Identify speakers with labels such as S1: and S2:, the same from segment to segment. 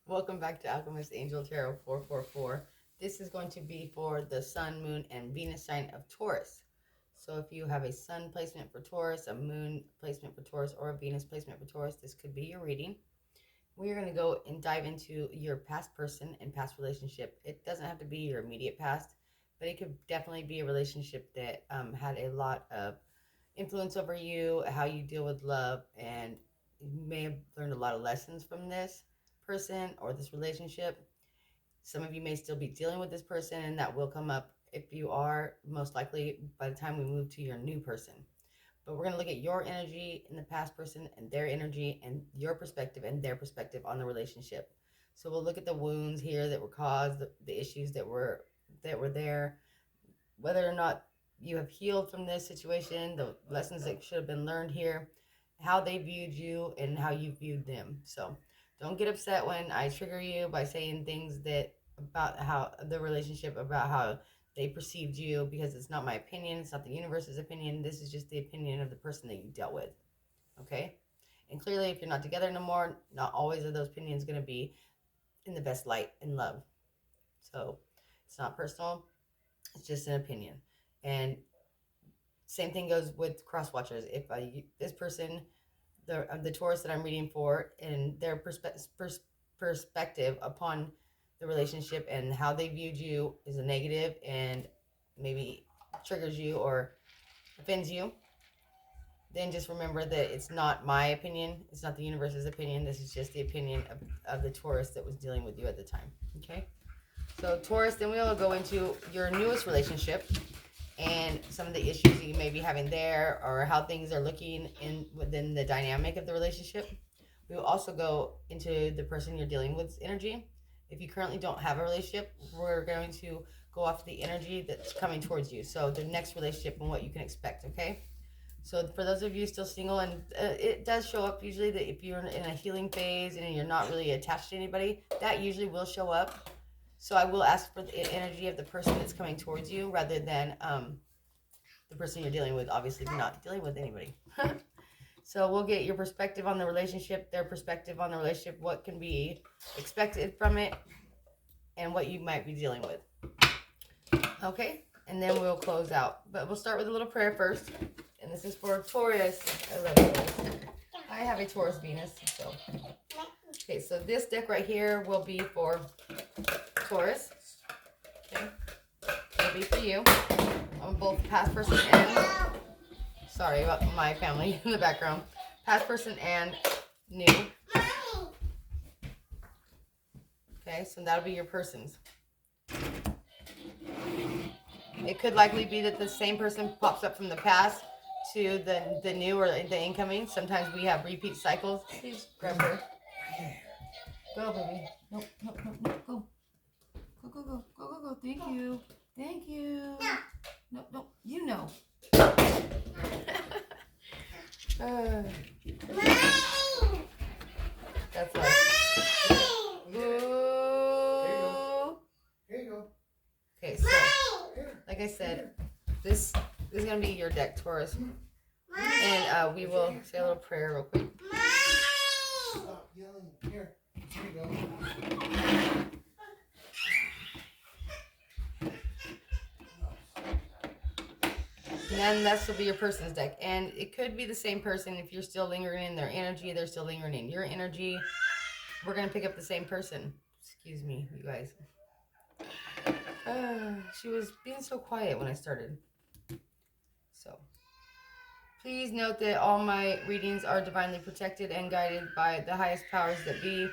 S1: Welcome back to Alchemist Angel Tarot 444. This is going to be for the Sun, Moon, and Venus sign of Taurus. So if you have a Sun placement for Taurus, a Moon placement for Taurus, or a Venus placement for Taurus, this could be your reading. We're going to go and dive into your past person and past relationship. It doesn't have to be your immediate past, but it could definitely be a relationship that had a lot of influence over you, how you deal with love, and you may have learned a lot of lessons from this person or this relationship. Some of you may still be dealing with this person, and that will come up if you are, most likely by the time we move to your new person. But we're going to look at your energy in the past person and their energy and your perspective and their perspective on the relationship. So we'll look at the wounds here that were caused, the issues that were there, whether or not you have healed from this situation, the lessons that should have been learned here, how they viewed you, and how you viewed them. So don't get upset when I trigger you by saying things that about how the relationship, about how they perceived you, because it's not my opinion, it's not the universe's opinion. This is just the opinion of the person that you dealt with. Okay? And clearly, if you're not together no more, not always are those opinions going to be in the best light and love. So it's not personal, it's just an opinion. And same thing goes with cross watchers. If this person, the Taurus that I'm reading for, and their perspective upon the relationship and how they viewed you is a negative and maybe triggers you or offends you, then just remember that it's not my opinion. It's not the universe's opinion. This is just the opinion of the Taurus that was dealing with you at the time. Okay? So Taurus, then we'll go into your newest relationship and some of the issues that you may be having there, or how things are looking in within the dynamic of the relationship. We will also go into the person you're dealing with energy. If you currently don't have a relationship, we're going to go off the energy that's coming towards you. So the next relationship and what you can expect, okay? So for those of you still single, and it does show up usually that if you're in a healing phase and you're not really attached to anybody, that usually will show up. So I will ask for the energy of the person that's coming towards you rather than the person you're dealing with. Obviously, you're not dealing with anybody. So we'll get your perspective on the relationship, their perspective on the relationship, what can be expected from it, and what you might be dealing with. Okay? And then we'll close out. But we'll start with a little prayer first. And this is for Taurus. I love Taurus. I have a Taurus Venus. So. Okay, so this deck right here will be for Taurus. Okay? It'll be for you. On both past person and... Sorry about my family in the background. Past person and new. Okay, so that'll be your persons. It could likely be that the same person pops up from the past to the new or the incoming. Sometimes we have repeat cycles. Please grab her. Go, baby. Nope, nope, nope, nope. Go. Go, go, go. Go, go, go. Thank you. Thank you. Nope, nope. You know. That's like... Ooh. Here you go. Okay, so like I said, this is gonna be your deck, Taurus, and we will say a little prayer real quick. Stop yelling. Here you go. And then this will be your person's deck, and it could be the same person if you're still lingering in their energy. They're still lingering in your energy. We're gonna pick up the same person. Excuse me, you guys. She was being so quiet when I started. So, please note that all my readings are divinely protected and guided by the highest powers that be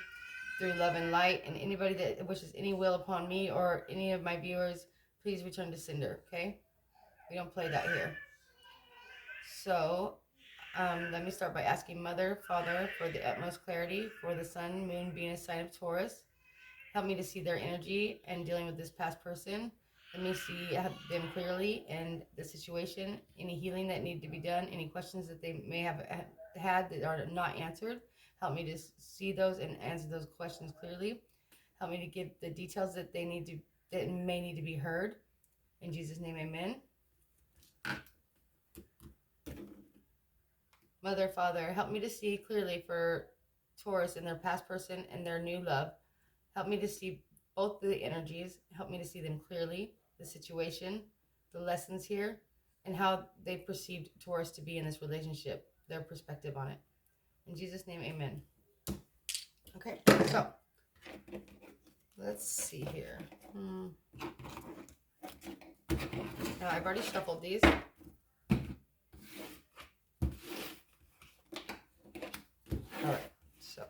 S1: through love and light. And anybody that wishes any will upon me or any of my viewers, please return to sender, okay? We don't play that here. So, let me start by asking Mother, Father, for the utmost clarity for the Sun, Moon, Venus sign of Taurus. Help me to see their energy and dealing with this past person. Let me see them clearly and the situation, any healing that need to be done, any questions that they may have had that are not answered. Help me to see those and answer those questions clearly. Help me to give the details that they need to, that may need to be heard. In Jesus' name, amen. Mother, Father, help me to see clearly for Taurus and their past person and their new love. Help me to see both the energies. Help me to see them clearly, the situation, the lessons here, and how they perceived Taurus to be in this relationship, their perspective on it. In Jesus' name, amen. Okay, so let's see here. Now, I've already shuffled these. All right, so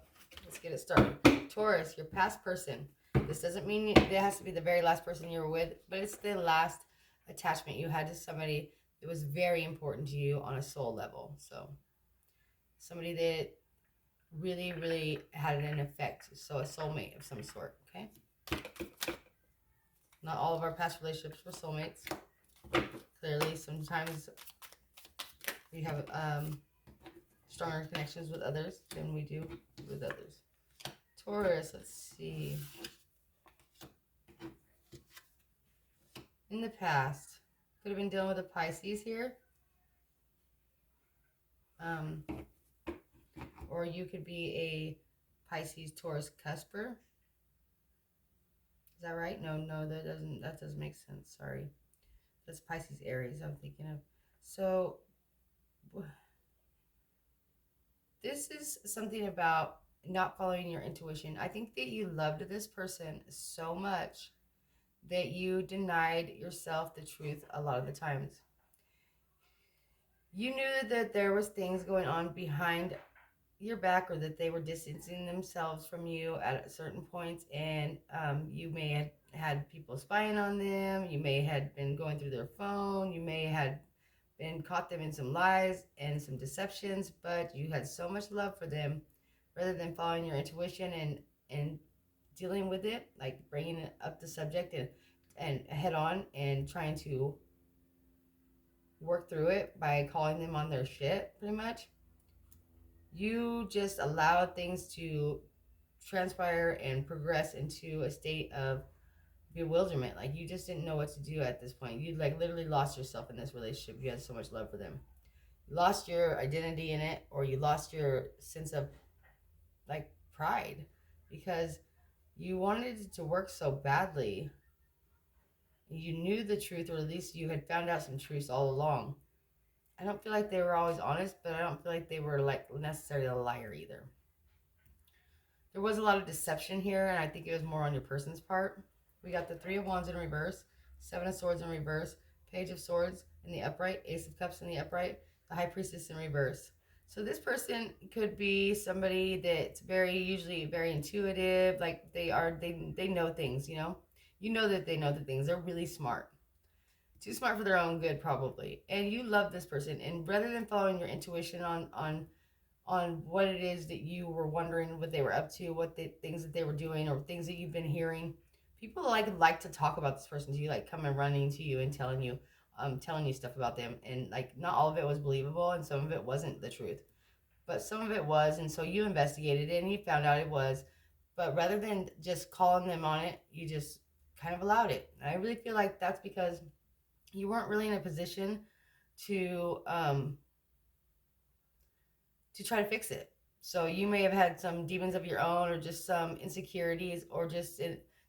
S1: let's get it started. Taurus, your past person. This doesn't mean it has to be the very last person you were with, but it's the last attachment you had to somebody that was very important to you on a soul level. So somebody that really, really had an effect. So a soulmate of some sort, okay? Not all of our past relationships were soulmates. Clearly, sometimes we have stronger connections with others than we do with others. Taurus, let's see. In the past, could have been dealing with a Pisces here. Or you could be a Pisces Taurus cusper. Is that right? No, that doesn't make sense. Sorry. That's Pisces Aries I'm thinking of. So this is something about not following your intuition. I think that you loved this person so much that you denied yourself the truth a lot of the times. You knew that there was things going on behind your back, or that they were distancing themselves from you at certain points, and you may have had people spying on them. You may have been going through their phone. You may have been caught them in some lies and some deceptions, but you had so much love for them, rather than following your intuition and dealing with it, like bringing up the subject and head on and trying to work through it by calling them on their shit, pretty much. You just allowed things to transpire and progress into a state of bewilderment. Like, you just didn't know what to do at this point. You like literally lost yourself in this relationship. You had so much love for them. You lost your identity in it, or you lost your sense of like pride, because you wanted it to work so badly. You knew the truth, or at least you had found out some truths all along. I don't feel like they were always honest, but I don't feel like they were like necessarily a liar either. There was a lot of deception here, and I think it was more on your person's part. We got the Three of Wands in reverse, Seven of Swords in reverse, Page of Swords in the upright, Ace of Cups in the upright, the High Priestess in reverse. So this person could be somebody that's usually very intuitive. Like they know things, you know? You know that they know the things. They're really smart. Too smart for their own good, probably. And you love this person. And rather than following your intuition on what it is that you were wondering what they were up to, what the things that they were doing, or things that you've been hearing, people like to talk about this person to you, like coming running to you and telling you stuff about them. And like, not all of it was believable, and some of it wasn't the truth, but some of it was. And so you investigated it and you found out it was. But rather than just calling them on it, you just kind of allowed it. And I really feel like that's because you weren't really in a position to try to fix it. So you may have had some demons of your own, or just some insecurities, or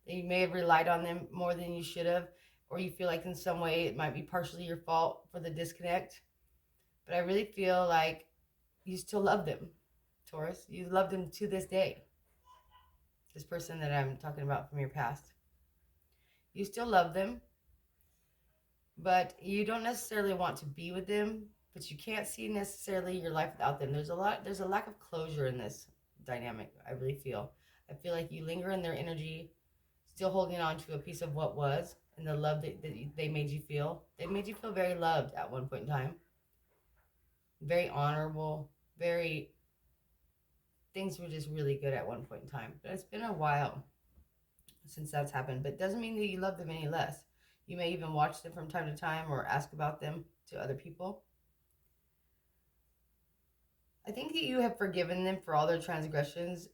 S1: you may have relied on them more than you should have, or you feel like in some way it might be partially your fault for the disconnect. But I really feel like you still love them, Taurus. You love them to this day. This person that I'm talking about from your past. You still love them, but you don't necessarily want to be with them, but you can't see necessarily your life without them. There's a lack of closure in this dynamic. I really feel like you linger in their energy, still holding on to a piece of what was, and the love that they made you feel. They made you feel very loved at one point in time, very honorable, very, things were just really good at one point in time. But it's been a while since that's happened, but it doesn't mean that you love them any less. You may even watch them from time to time, or ask about them to other people. I think that you have forgiven them for all their transgressions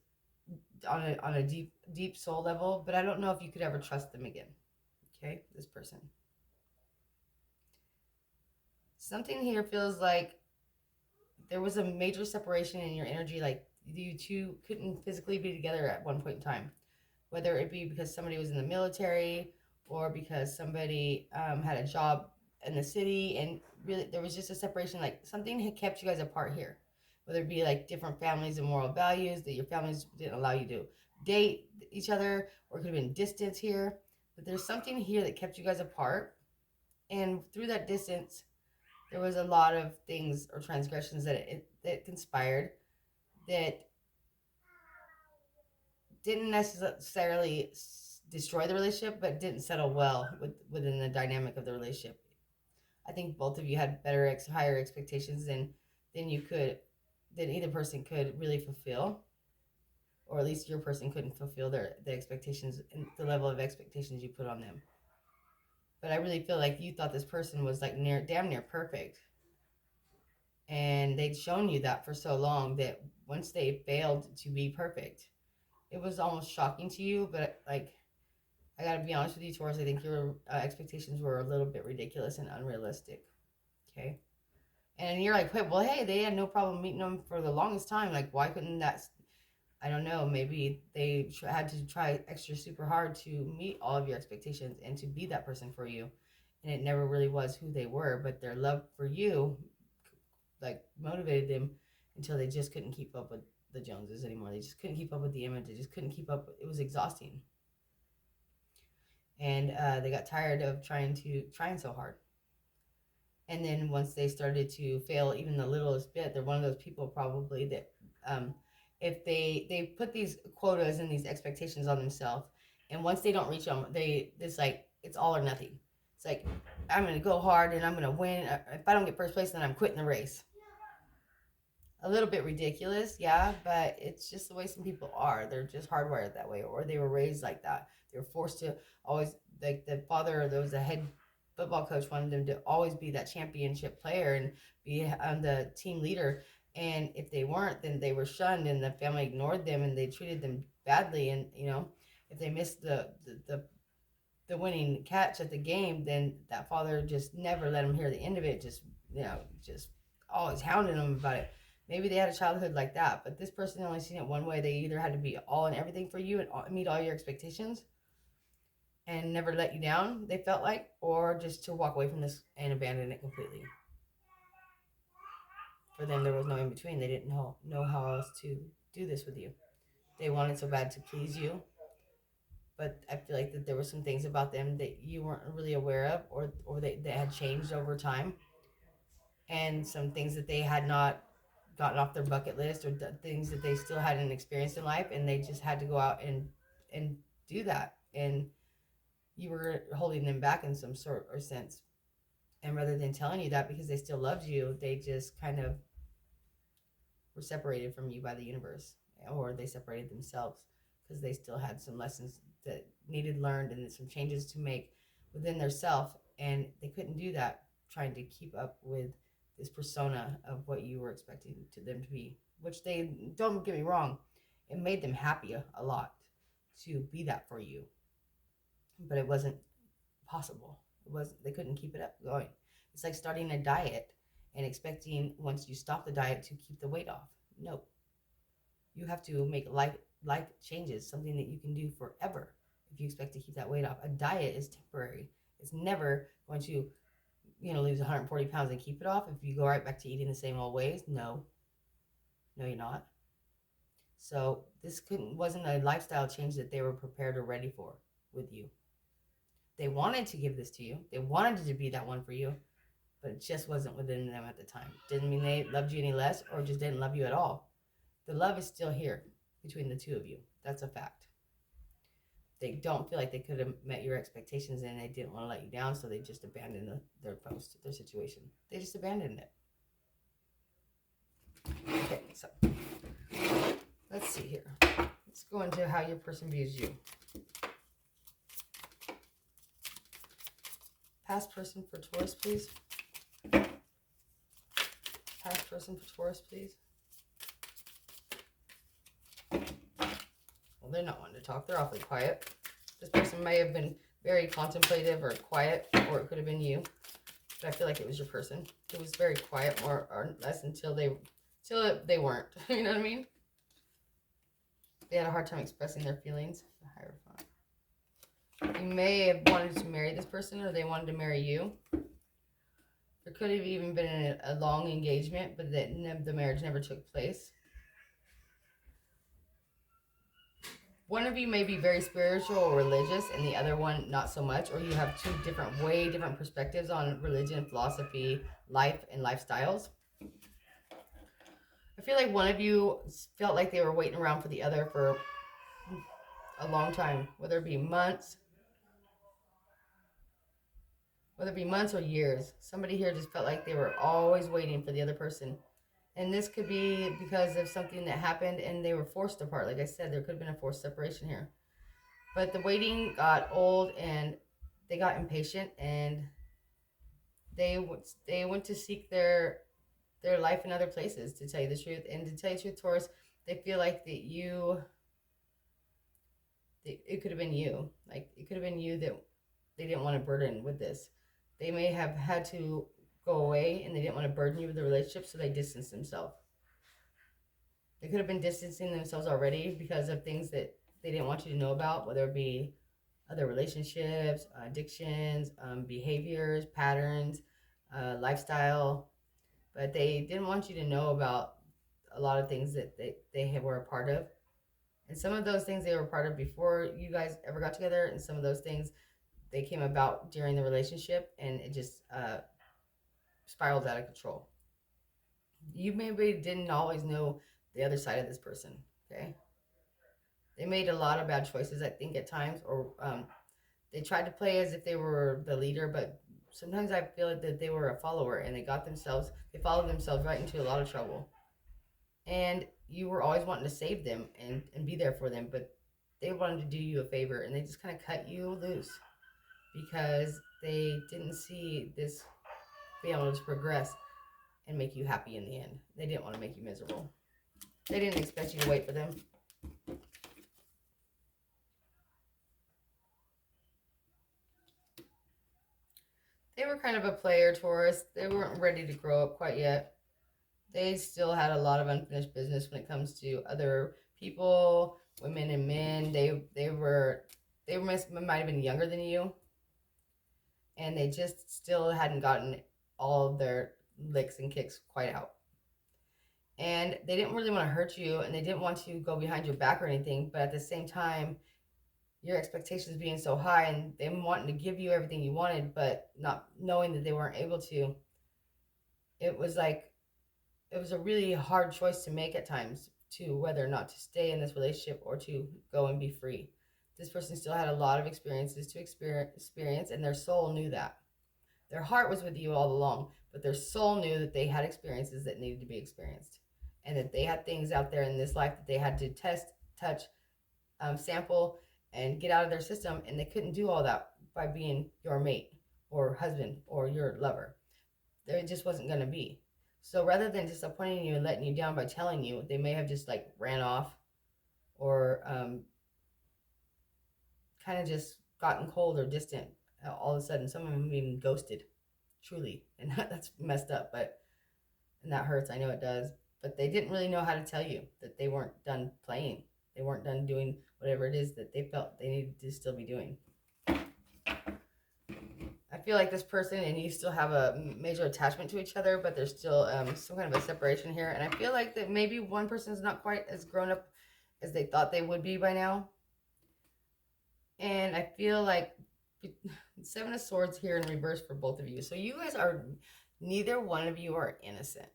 S1: on a deep soul level, but I don't know if you could ever trust them again. Okay, this person. Something here feels like there was a major separation in your energy, like you two couldn't physically be together at one point in time. whether it be because somebody was in the military or because somebody had a job in the city, and really there was just a separation, like something had kept you guys apart here, whether it be like different families and moral values that your families didn't allow you to date each other, or it could have been distance here, but there's something here that kept you guys apart. And through that distance there was a lot of things or transgressions that conspired that didn't necessarily destroy the relationship, but didn't settle well within the dynamic of the relationship. I think both of you had higher expectations than you could, than either person could really fulfill, or at least your person couldn't fulfill the expectations and the level of expectations you put on them. But I really feel like you thought this person was like damn near perfect, and they'd shown you that for so long that once they failed to be perfect, it was almost shocking to you. But like, I gotta be honest with you, Taurus, I think your expectations were a little bit ridiculous and unrealistic. Okay. And you're like, well, hey, they had no problem meeting them for the longest time. Like, why couldn't that? I don't know. Maybe they had to try extra super hard to meet all of your expectations and to be that person for you. And it never really was who they were, but their love for you, like, motivated them until they just couldn't keep up with the Joneses anymore. They just couldn't keep up with the image. They just couldn't keep up. It was exhausting. And they got tired of trying so hard. And then once they started to fail even the littlest bit, they're one of those people probably that if they put these quotas and these expectations on themselves, and once they don't reach them, it's like it's all or nothing. It's like, I'm going to go hard and I'm going to win. If I don't get first place, then I'm quitting the race. A little bit ridiculous, yeah, but it's just the way some people are. They're just hardwired that way, or they were raised like that. They were forced to always, like the father, there was a head football coach, wanted them to always be that championship player and be the team leader. And if they weren't, then they were shunned, and the family ignored them, and they treated them badly. And if they missed the winning catch at the game, then that father just never let them hear the end of it. Just always hounding them about it. Maybe they had a childhood like that, but this person only seen it one way. They either had to be all and everything for you and meet all your expectations and never let you down, they felt like, or just to walk away from this and abandon it completely. For them, there was no in between. They didn't know how else to do this with you. They wanted so bad to please you, but I feel like that there were some things about them that you weren't really aware of, or they had changed over time, and some things that they had not gotten off their bucket list, or things that they still hadn't experienced in life, and they just had to go out and do that, and you were holding them back in some sort or sense. And rather than telling you that because they still loved you, they just kind of were separated from you by the universe, or they separated themselves because they still had some lessons that needed learned and some changes to make within their self, and they couldn't do that trying to keep up with this persona of what you were expecting to them to be, which they, don't get me wrong, it made them happy a lot to be that for you, but it wasn't possible. They couldn't keep it up going. It's like starting a diet and expecting once you stop the diet to keep the weight off. No, you have to make life changes, something that you can do forever if you expect to keep that weight off. A diet is temporary. It's never going to lose 140 pounds and keep it off if you go right back to eating the same old ways. No, you're not. So this wasn't a lifestyle change that they were prepared or ready for with you. They wanted to give this to you. They wanted it to be that one for you, but it just wasn't within them at the time. Didn't mean they loved you any less or just didn't love you at all. The love is still here between the two of you. That's a fact. They don't feel like they could have met your expectations, and they didn't want to let you down, so they just abandoned their situation. They just abandoned it. Okay, so let's see here. Let's go into how your person views you. Past person for Taurus, please. Past person for Taurus, please. Well, they're not wanting to talk. They're awfully quiet. This person may have been very contemplative or quiet, or it could have been you. But I feel like it was your person. It was very quiet, more or less, until they weren't. You know what I mean? They had a hard time expressing their feelings. Hierophant. You may have wanted to marry this person, or they wanted to marry you. There could have even been a long engagement, but the marriage never took place. One of you may be very spiritual or religious, and the other one not so much, or you have two way different perspectives on religion, philosophy, life, and lifestyles. I feel like one of you felt like they were waiting around for the other for a long time, whether it be months or years. Somebody here just felt like they were always waiting for the other person. And this could be because of something that happened and they were forced apart. Like I said, there could have been a forced separation here. But the waiting got old and they got impatient, and they went to seek their life in other places, to tell you the truth. And to tell you the truth, Taurus, they feel like that it could have been you. Like, it could have been you that they didn't want to burden with this. They may have had to go away and they didn't want to burden you with the relationship, so they distanced themselves. They could have been distancing themselves already because of things that they didn't want you to know about, whether it be other relationships, addictions, behaviors, patterns, lifestyle. But they didn't want you to know about a lot of things that they were a part of. And some of those things they were a part of before you guys ever got together, and some of those things they came about during the relationship, and it just spiraled out of control. You maybe didn't always know the other side of this person, okay? They made a lot of bad choices, I think, at times, or they tried to play as if they were the leader, but sometimes I feel like that they were a follower, and they followed themselves right into a lot of trouble. And you were always wanting to save them and be there for them, but they wanted to do you a favor, and they just kind of cut you loose because they didn't see this being able to progress and make you happy in the end. They didn't want to make you miserable. They didn't expect you to wait for them. They were kind of a player, Taurus. They weren't ready to grow up quite yet. They still had a lot of unfinished business when it comes to other people, women and men. They might have been younger than you, and they just still hadn't gotten all of their licks and kicks quite out. And they didn't really want to hurt you, and they didn't want to go behind your back or anything, but at the same time, your expectations being so high and them wanting to give you everything you wanted, but not knowing that they weren't able to, it was a really hard choice to make at times, to whether or not to stay in this relationship or to go and be free. This person still had a lot of experiences to experience, and their soul knew that. Their heart was with you all along, but their soul knew that they had experiences that needed to be experienced, and that they had things out there in this life that they had to test, touch, sample, and get out of their system, and they couldn't do all that by being your mate or husband or your lover. There just wasn't going to be. So rather than disappointing you and letting you down by telling you, they may have just like ran off, or kind of just gotten cold or distant all of a sudden. Some of them even ghosted, truly, and that's messed up. And that hurts. I know it does. But they didn't really know how to tell you that they weren't done playing. They weren't done doing whatever it is that they felt they needed to still be doing. I feel like this person and you still have a major attachment to each other, but there's still some kind of a separation here. And I feel like that maybe one person is not quite as grown up as they thought they would be by now. And I feel like Seven of Swords here in reverse for both of you. So you guys neither one of you are innocent.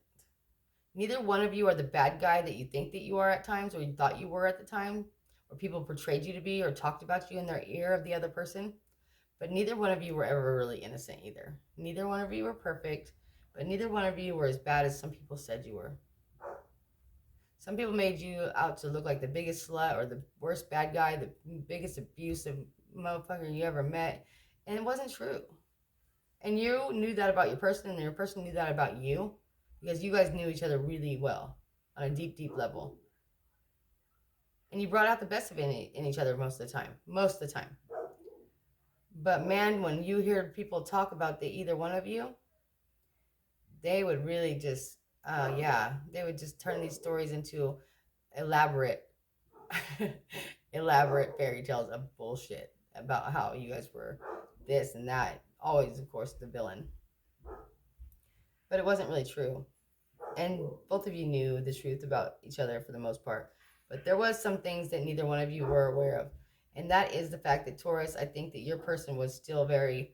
S1: Neither one of you are the bad guy that you think that you are at times, or you thought you were at the time, or people portrayed you to be, or talked about you in their ear of the other person. But neither one of you were ever really innocent either. Neither one of you were perfect, but neither one of you were as bad as some people said you were. Some people made you out to look like the biggest slut or the worst bad guy, the biggest abusive motherfucker you ever met, and it wasn't true. And you knew that about your person, and your person knew that about you, because you guys knew each other really well on a deep, deep level. And you brought out the best of in each other most of the time. Most of the time. But man, when you hear people talk about either one of you, they would really just, they would just turn these stories into elaborate elaborate fairy tales of bullshit about how you guys were this and that. Always, of course, the villain. But it wasn't really true. And both of you knew the truth about each other for the most part. But there was some things that neither one of you were aware of. And that is the fact that Taurus, I think that your person was still very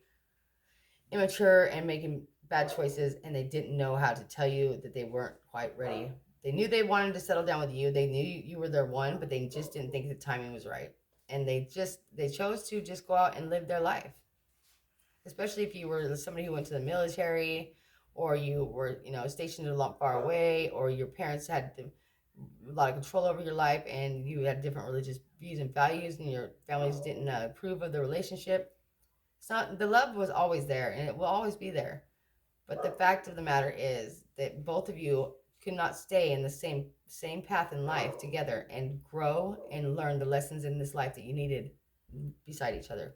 S1: immature and making bad choices, and they didn't know how to tell you that they weren't quite ready. They knew they wanted to settle down with you. They knew you were their one, but they just didn't think the timing was right. And they chose to just go out and live their life. Especially if you were somebody who went to the military, or you were, stationed a lot far away, or your parents had a lot of control over your life, and you had different religious views and values, and your families didn't approve of the relationship. It's not, the love was always there, and it will always be there. But the fact of the matter is that both of you could not stay in the same path in life together and grow and learn the lessons in this life that you needed beside each other.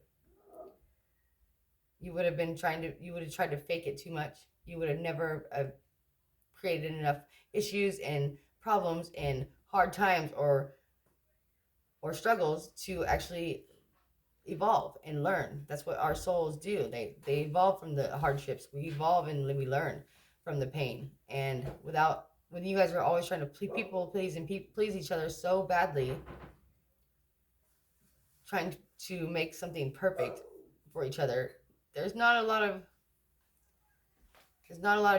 S1: You would have tried to fake it too much. You would have never created enough issues and problems and hard times or struggles to actually evolve and learn. That's what our souls do. They evolve from the hardships. We evolve and we learn from the pain. And when you guys are always trying to people please and please each other so badly, trying to make something perfect for each other, there's not a lot of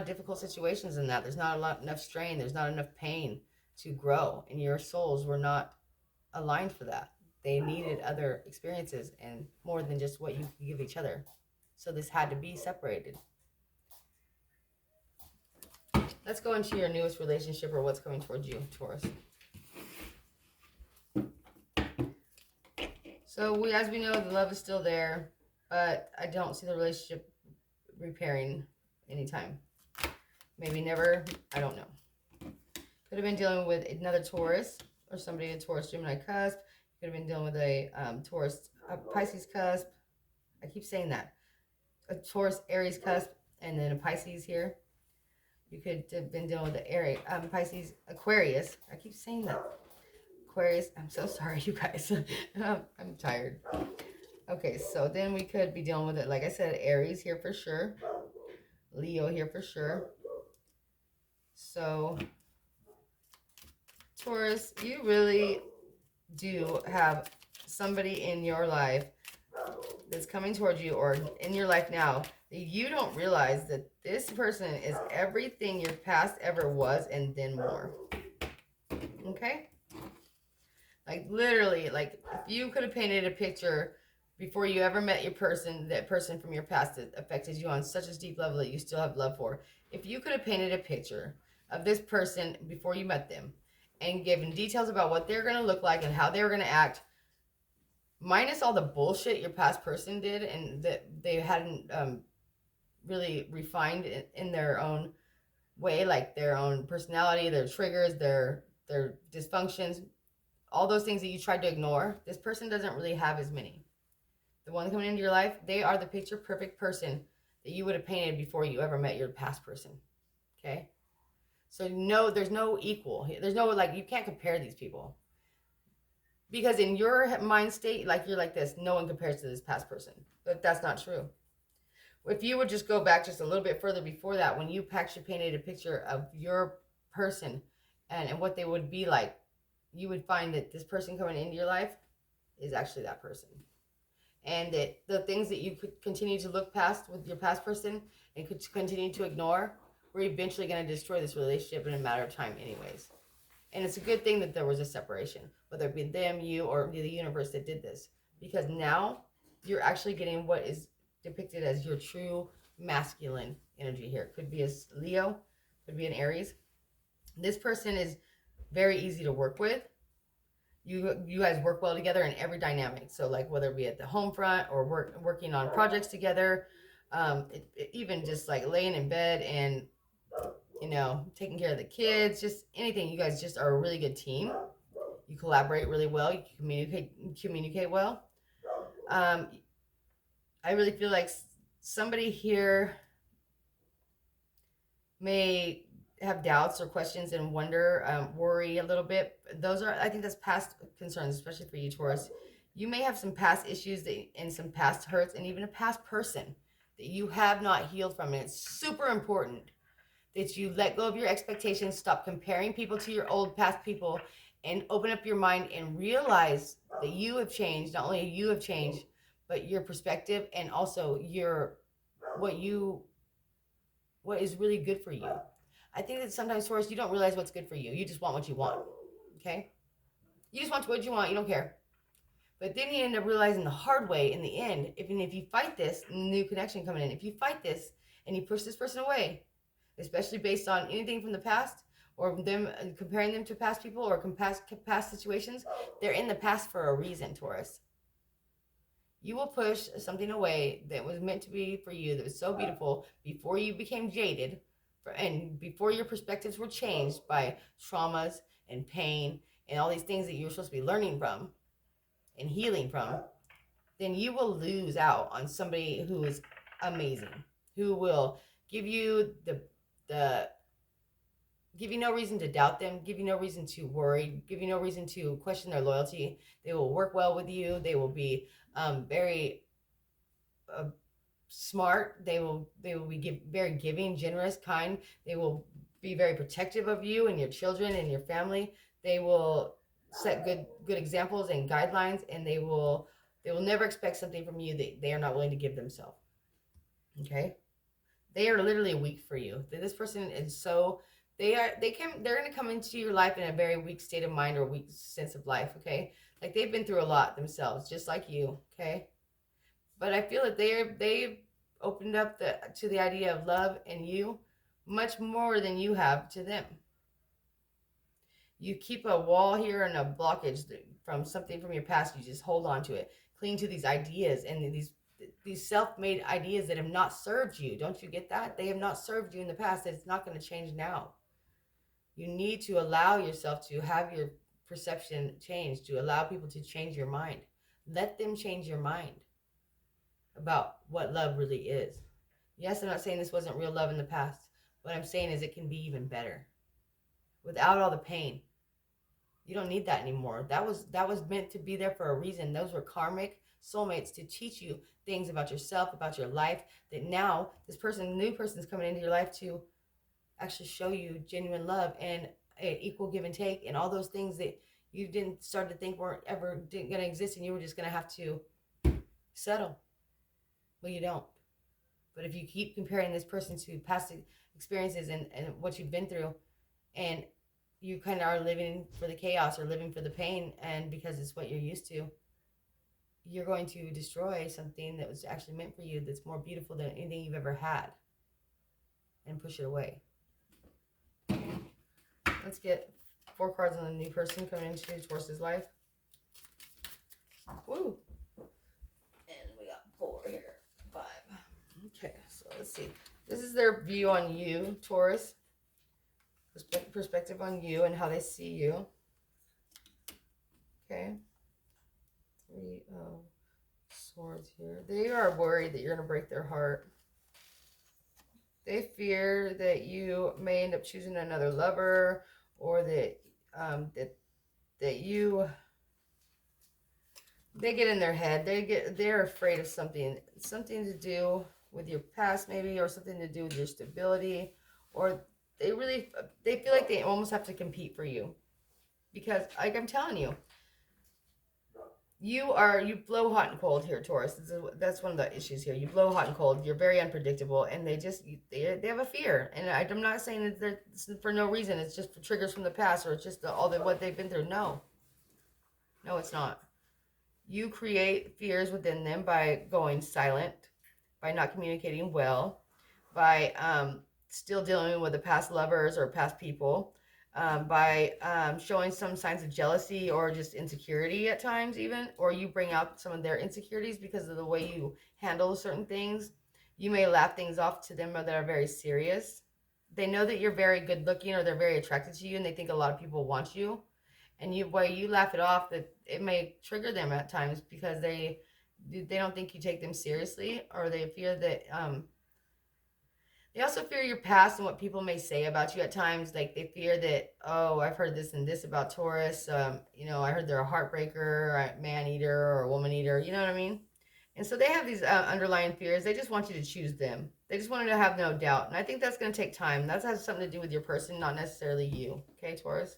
S1: difficult situations in that. There's not enough strain. There's not enough pain to grow, and your souls were not aligned for that. They needed other experiences and more than just what you could give each other. So this had to be separated. Let's go into your newest relationship, or what's coming towards you, Taurus. So as we know, the love is still there, but I don't see the relationship repairing anytime. Maybe never. I don't know. Could have been dealing with another Taurus, or somebody in Taurus Gemini cusp. Could have been dealing with a Taurus Pisces cusp. I keep saying that. A Taurus Aries cusp, and then a Pisces here. You could have been dealing with the Aries, Pisces Aquarius. I keep saying that. Aquarius. I'm so sorry, you guys. I'm tired. Okay, so then we could be dealing with it. Like I said, Aries here for sure. Leo here for sure. So, Taurus, you really do have somebody in your life that's coming towards you, or in your life now, that you don't realize that this person is everything your past ever was and then more. Okay? Like literally, like if you could have painted a picture before you ever met your person, that person from your past that affected you on such a deep level that you still have love for. If you could have painted a picture of this person before you met them and given details about what they're going to look like and how they're going to act, minus all the bullshit your past person did and that they hadn't really refined in their own way, like their own personality, their triggers, their dysfunctions, all those things that you tried to ignore, this person doesn't really have as many. The one coming into your life, they are the picture perfect person that you would have painted before you ever met your past person. Okay? So no, there's no equal. There's no, like, you can't compare these people. Because in your mind state, like, you're like this, no one compares to this past person. But that's not true. If you would just go back just a little bit further before that, when you actually painted a picture of your person and what they would be like, you would find that this person coming into your life is actually that person. And that the things that you could continue to look past with your past person and could continue to ignore, we're eventually going to destroy this relationship in a matter of time anyways. And it's a good thing that there was a separation, whether it be them, you, or the universe that did this. Because now you're actually getting what is depicted as your true masculine energy here. Could be a Leo, could be an Aries. This person is very easy to work with. You guys work well together in every dynamic. So like whether it be at the home front or working on projects together, even just like laying in bed and taking care of the kids, just anything. You guys just are a really good team. You collaborate really well. You communicate well. I really feel like somebody here may have doubts or questions and wonder, worry a little bit, those are, I think that's past concerns, especially for you, Taurus. You may have some past issues and some past hurts and even a past person that you have not healed from. And it's super important that you let go of your expectations, stop comparing people to your old past people, and open up your mind and realize that you have changed. Not only you have changed, but your perspective and also your what you what is really good for you. I think that sometimes, Taurus, you don't realize what's good for you. You just want what you want. Okay? You just want what you want. You don't care. But then you end up realizing the hard way in the end, even if you fight this new connection coming in, if you fight this and you push this person away, especially based on anything from the past or them comparing them to past people or past situations, they're in the past for a reason, Taurus. You will push something away that was meant to be for you, that was so beautiful before you became jaded and before your perspectives were changed by traumas and pain and all these things that you're supposed to be learning from and healing from. Then you will lose out on somebody who is amazing, who will give you the give you no reason to doubt them, give you no reason to worry, give you no reason to question their loyalty. They will work well with you. They will be very uh, smart. They will be very giving, generous, kind. They will be very protective of you and your children and your family. They will set good examples and guidelines, and they will never expect something from you that they are not willing to give themselves. Okay, they are literally weak for you. This person is so they're gonna come into your life in a very weak state of mind or weak sense of life. Okay, like they've been through a lot themselves, just like you. Okay, but I feel that they've opened up to the idea of love and you much more than you have to them. You keep a wall here and a blockage from something from your past. You just hold on to it, cling to these ideas and these self-made ideas that have not served you. Don't you get that? They have not served you in the past. It's not going to change now. You need to allow yourself to have your perception changed, to allow people to change your mind. Let them change your mind about what love really is. Yes, I'm not saying this wasn't real love in the past. What I'm saying is it can be even better without all the pain. You don't need that anymore. That was meant to be there for a reason. Those were karmic soulmates to teach you things about yourself, about your life, that now this person, new person is coming into your life to actually show you genuine love and equal give and take and all those things that you didn't start to think weren't ever going to exist and you were just going to have to settle. Well, you don't. But if you keep comparing this person to past experiences and what you've been through, and you kind of are living for the chaos or living for the pain, and because it's what you're used to, you're going to destroy something that was actually meant for you, that's more beautiful than anything you've ever had, and push it away. Let's get 4 cards on the new person coming into Taurus's life. Woo! And we got 4 here. 5. Okay, so let's see. This is their view on you, Taurus. Perspective on you and how they see you. Okay. 3 of Swords here. They are worried that you're going to break their heart. They fear that you may end up choosing another lover, or that they get in their head. They're afraid of something to do with your past, maybe, or something to do with your stability, or they feel like they almost have to compete for you, because, like I'm telling you, you blow hot and cold here, Taurus. That's one of the issues here. You blow hot and cold. You're very unpredictable, and they have a fear. And I'm not saying that it's for no reason. It's just for triggers from the past, or it's just what they've been through. No, it's not. You create fears within them by going silent, by not communicating well, by still dealing with the past lovers or past people, by showing some signs of jealousy or just insecurity at times even, or you bring out some of their insecurities because of the way you handle certain things. You may laugh things off to them that are very serious. They know that you're very good looking, or they're very attracted to you, and they think a lot of people want you. And while you laugh it off, that it may trigger them at times because they don't think you take them seriously, or they fear that They also fear your past and what people may say about you at times. Like they fear that, oh, I've heard this and this about Taurus. I heard they're a heartbreaker, or a man eater, or a woman eater. You know what I mean? And so they have these underlying fears. They just want you to choose them. They just want you to have no doubt. And I think that's going to take time. That has something to do with your person, not necessarily you. Okay, Taurus?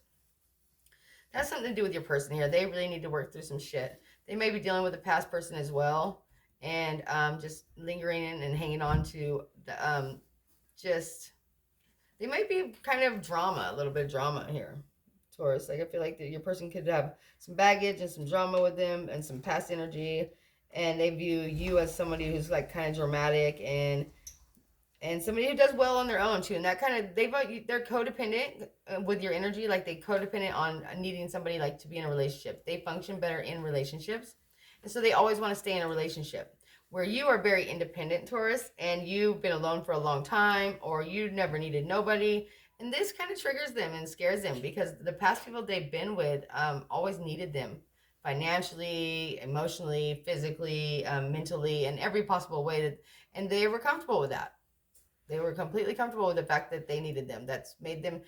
S1: That has something to do with your person here. They really need to work through some shit. They may be dealing with a past person as well, and just lingering in and hanging on to just they might be kind of drama, a little bit of drama here, Taurus. Like I feel like that your person could have some baggage and some drama with them and some past energy, and they view you as somebody who's like kind of dramatic and somebody who does well on their own too. And that kind of they're codependent with your energy. Like they codependent on needing somebody like to be in a relationship. They function better in relationships, and so they always want to stay in a relationship. Where you are very independent, Taurus, and you've been alone for a long time, or you never needed nobody, and this kind of triggers them and scares them because the past people they've been with always needed them financially, emotionally, physically, mentally, in every possible way that, and they were comfortable with that. They were completely comfortable with the fact that they needed them. That's made them,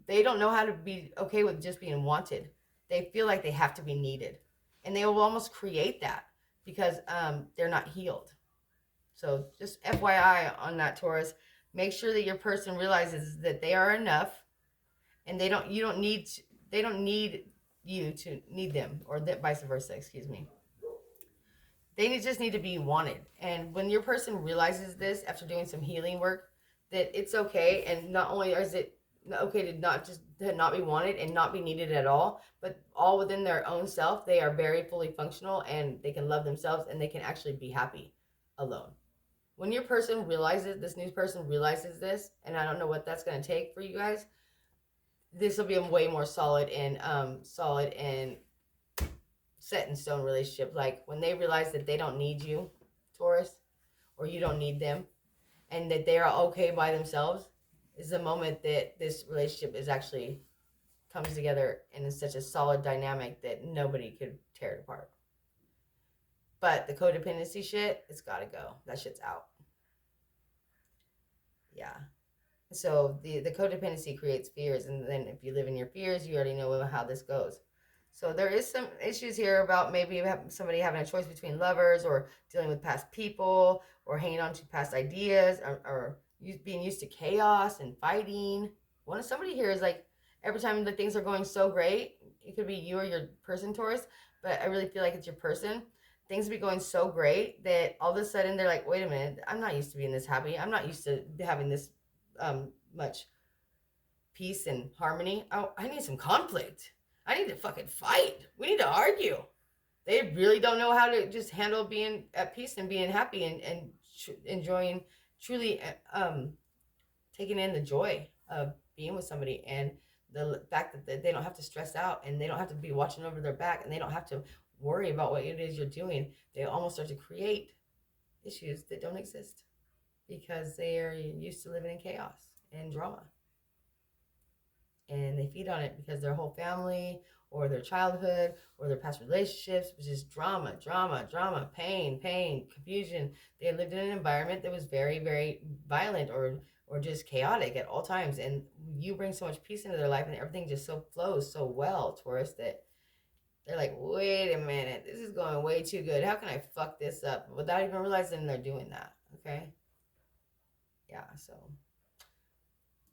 S1: they don't know how to be okay with just being wanted. They feel like they have to be needed. And they will almost create that because they're not healed. So just FYI on that, Taurus, make sure that your person realizes that they are enough and they don't need you to need them, or that vice versa, excuse me. They just need to be wanted. And when your person realizes this after doing some healing work, that it's okay, and not only is it okay to not be wanted and not be needed at all, but all within their own self, they are very fully functional and they can love themselves and they can actually be happy alone. When your person realizes this new person realizes this, and I don't know what that's going to take for you guys, this will be a way more solid and set in stone relationship. Like when they realize that they don't need you, Taurus, or you don't need them, and that they are okay by themselves, is the moment that this relationship is actually comes together and is such a solid dynamic that nobody could tear it apart. But the codependency shit, it's got to go. That shit's out. Yeah. So the codependency creates fears, and then if you live in your fears, you already know how this goes. So there is some issues here about maybe somebody having a choice between lovers, or dealing with past people, or hanging on to past ideas, or being used to chaos and fighting. One of somebody here is like every time the things are going so great, it could be you or your person, Taurus, but I really feel like it's your person. Things be going so great that all of a sudden they're like, wait a minute, I'm not used to being this happy. I'm not used to having this much peace and harmony. Oh, I need some conflict. I need to fucking fight. We need to argue. They really don't know how to just handle being at peace and being happy and enjoying, truly taking in the joy of being with somebody, and the fact that they don't have to stress out and they don't have to be watching over their back and they don't have to worry about what it is you're doing. They almost start to create issues that don't exist because they are used to living in chaos and drama, and they feed on it because their whole family or their childhood or their past relationships was just drama, drama, drama, pain, pain, confusion. They lived in an environment that was very, very violent or just chaotic at all times. And you bring so much peace into their life and everything just so flows so well, Taurus, that they're like, wait a minute, this is going way too good. How can I fuck this up without even realizing they're doing that? Okay. Yeah, so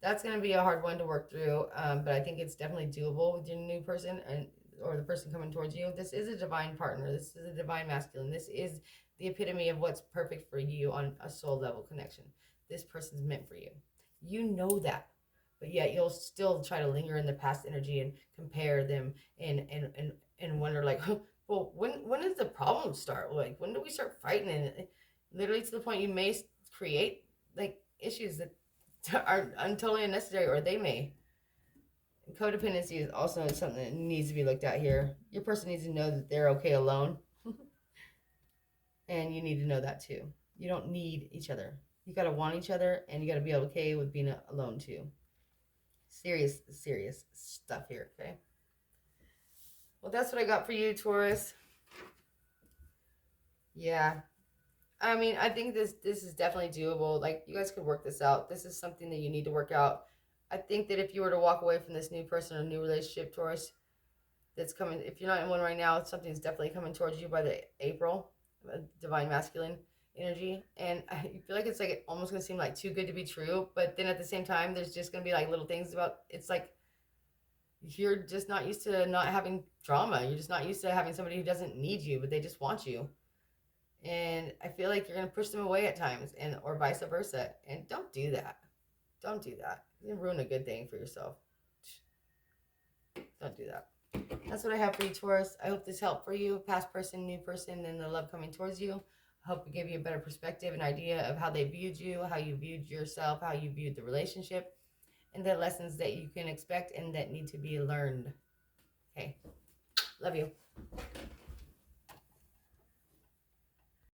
S1: that's going to be a hard one to work through, but I think it's definitely doable with your new person and or the person coming towards you. This is a divine partner. This is a divine masculine. This is the epitome of what's perfect for you on a soul level connection. This person's meant for you. You know that, but yet you'll still try to linger in the past energy and compare them and wonder like, well, when does the problem start? Like, when do we start fighting? And literally to the point you may create like issues that are totally unnecessary, or they may. Codependency is also something that needs to be looked at here. Your person needs to know that they're okay alone, and you need to know that too. You don't need each other. You gotta want each other, and you gotta be okay with being alone too. Serious, serious stuff here. Okay. Well, that's what I got for you, Taurus. Yeah. I mean, I think this is definitely doable. Like you guys could work this out. This is something that you need to work out. I think that if you were to walk away from this new person or new relationship, Taurus, that's coming. If you're not in one right now, something's definitely coming towards you by the April, divine masculine energy, and I feel like it's like almost gonna seem like too good to be true. But then at the same time, there's just gonna be like little things about. It's like you're just not used to not having drama. You're just not used to having somebody who doesn't need you, but they just want you. And I feel like you're gonna push them away at times, and or vice versa. And don't do that. Don't do that. You're gonna ruin a good thing for yourself. Don't do that. That's what I have for you, Taurus. I hope this helped for you, past person, new person, and the love coming towards you. I hope it gave you a better perspective, an idea of how they viewed you, how you viewed yourself, how you viewed the relationship, and the lessons that you can expect and that need to be learned. Okay. Love you.